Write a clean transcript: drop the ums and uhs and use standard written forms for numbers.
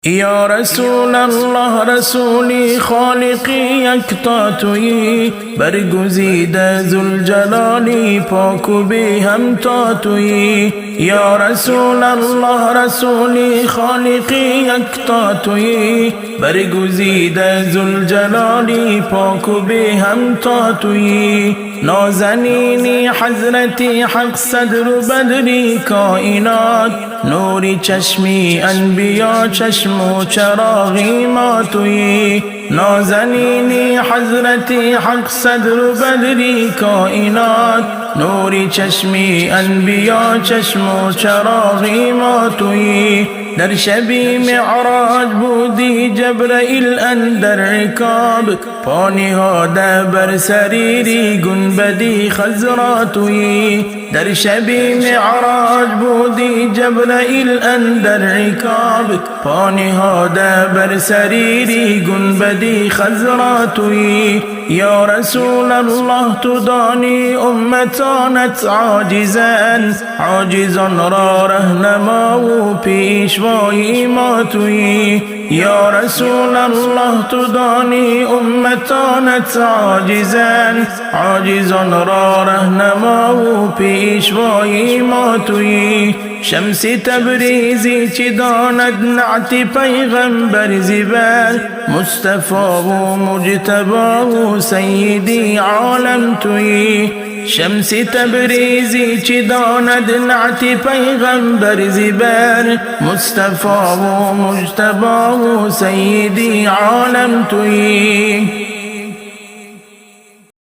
یا رسول الله رسولی خالقی یکتا تویی، برگزیده ذوالجلالی پاک و بی همتا تویی. یا رسول الله رسولی خالقی یکتا تویی، برگزیده ذوالجلالی پاک و بی همتا تویی. نازنینی حضرتی حق صدر و بدری کائنات، نوری چشمی انبیا چشم و چراغی ما تویی. نازنینی حضرتی حق صدر و بدری کائنات، نوری چشمی انبیا چشم و چراغی ما تویی. در شبی معراج بودی جبرائیل اندر رکاب، پا نهاده بر سریری گنبدی خضرا تویی. در شبی معراج بودی جبرائیل اندر رکاب، پا نهاده بر سریری گنبدی خضرا تویی. یا رسول الله تو دانی امتانت عاجزان را رهنما و پیشوای ما تویی. یا رسول الله تو دانی امتانت عاجزان را رهنما و پیشوای ما تویی. شمس تبریزی چی داند نعت پیغمبر زیبا، مصطفی و مجتبی و سیدی عالم تویی. شمس تبریزی چی داند نعت پیغمبر زیبا، مصطفی و مجتبی و سیدی عالم تویی.